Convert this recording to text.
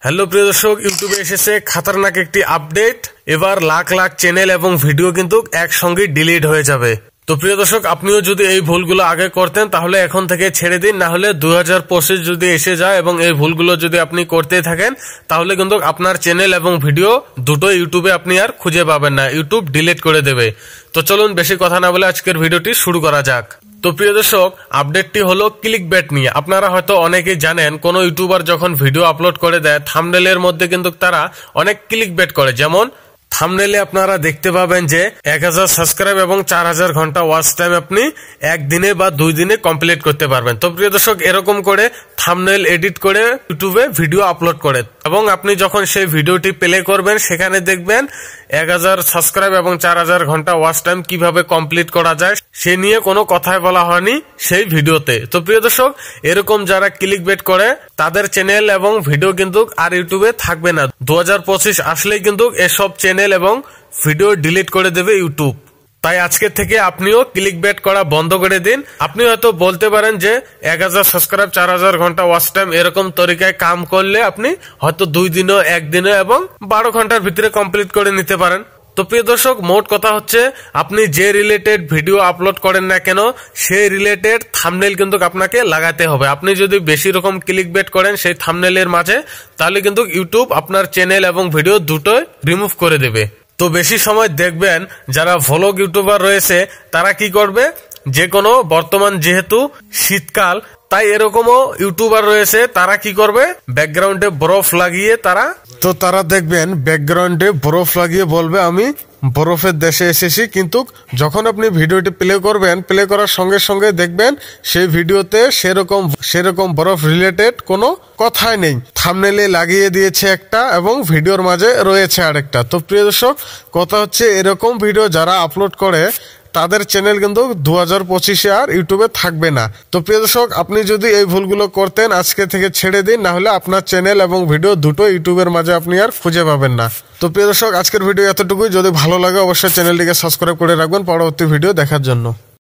Hello প্রিয় দর্শক, ইউটিউবে এসেছে খতরনাক একটি আপডেট। এবার লাখ লাখ চ্যানেল এবং ভিডিও কিন্তু একসঙ্গে ডিলিট হয়ে যাবে। তো প্রিয় দর্শক, আপনিও যদি এই ভুলগুলো আগে করতেন তাহলে এখন থেকে ছেড়ে দিন, না হলে 2025 যদি এসে যায় এবং এই ভুলগুলো যদি আপনি করতে থাকেন তাহলে কিন্তু আপনার চ্যানেল এবং ভিডিও দুটো ইউটিউবে আপনি আর খুঁজে পাবেন না, ইউটিউব ডিলিট করে দেবে। তো চলুন বেশি কথা না বলে আজকের ভিডিওটি শুরু করা যাক। তো প্রিয় দর্শক, আপডেটটি হলো ক্লিকবেট নিয়ে। আপনারা হয়তো অনেকেই জানেন, কোন ইউটিউবার যখন ভিডিও আপলোড করে দেয় থাম্বনেলের মধ্যে কিন্তু তারা অনেক ক্লিকবেট করে। যেমন থাম্বনেলে আপনারা দেখতে পাবেন যে 1000 সাবস্ক্রাইব এবং 4000 ঘন্টা ওয়াচ টাইম আপনি একদিনে বা 2 দিনে কমপ্লিট করতে পারবেন। তো প্রিয় দর্শক, এরকম করে থাম্বনেল এডিট করে ইউটিউবে ভিডিও আপলোড করে এবং আপনি যখন সেই ভিডিওটি প্লে করবেন সেখানে দেখবেন 1000 সাবস্ক্রাইব এবং 4000 ঘন্টা ওয়াচ টাইম কিভাবে কমপ্লিট করা যায় সে নিয়ে কোনো কথাই বলা হয়নি সেই ভিডিওতে। তো প্রিয় দর্শক, এরকম যারা ক্লিকবেট করে তাদের চ্যানেল এবং ভিডিও কিন্তু আর ইউটিউবে থাকবে না। 2025 আসলেই কিন্তু এসব চ্যানেল এবং ভিডিও ডিলিট করে দেবে ইউটিউব। তাই আজকে থেকে আপনিও ক্লিকবেট করা বন্ধ করে দিন। আপনি হয়তো বলতে পারেন যে 1000 সাবস্ক্রাইব 4000 ঘন্টা ওয়াচ টাইম এরকম তরিকায় কাম করলে আপনি হয়তো 2 দিনও 1 দিনে এবং 12 ঘন্টার ভিতরে কমপ্লিট করে নিতে পারেন। তো প্রিয় দর্শক, মোট কথা হচ্ছে আপনি যে রিলেটেড ভিডিও আপলোড করেন না কেন সেই রিলেটেড থাম্বনেল কিন্তু আপনাকে লাগাতে হবে। আপনি যদি বেশি রকম ক্লিকবেট করেন সেই থাম্বনেলের মাঝে তাহলে কিন্তু ইউটিউব আপনার চ্যানেল এবং ভিডিও দুটোই রিমুভ করে দেবে। তো বেশি সময় দেখবেন যারা ভ্লগ ইউটিউবার রয়েছে তারা কি করবে, যে কোনো বর্তমান যেহেতু শীতকাল তাই এরকমও ইউটিউবার রয়েছে তারা কি করবে, ব্যাকগ্রাউন্ডে বরফ লাগিয়ে তারা দেখবেন ব্যাকগ্রাউন্ডে বরফ লাগিয়ে বলবে আমি বরফের দেশে এসেছি। কিন্তু যখন আপনি ভিডিওটি প্লে করবেন, প্লে করার সঙ্গে সঙ্গে দেখবেন সেই ভিডিওতে সেরকম বরফ রিলেটেড কোনো কথাই নেই, থাম্বনেলে লাগিয়ে দিয়েছে একটা এবং ভিডিওর মাঝে রয়েছে আরেকটা। তো প্রিয় দর্শক, কথা হচ্ছে এরকম ভিডিও যারা আপলোড করে তাদের চ্যানেল কিন্তু 2025 আর ইউটিউবে থাকবে না। তো প্রিয় দর্শক, আপনি যদি এই ভুলগুলো করতেন আজকে থেকে ছেড়ে দিন, না হলে আপনার চ্যানেল এবং ভিডিও দুটো ইউটিউবের মাঝে আপনি আর খুঁজে পাবেন না। তো প্রিয় দর্শক, আজকের ভিডিও এতটুকুই। যদি ভালো লাগে অবশ্যই চ্যানেলটিকে সাবস্ক্রাইব করে রাখবেন পরবর্তী ভিডিও দেখার জন্য।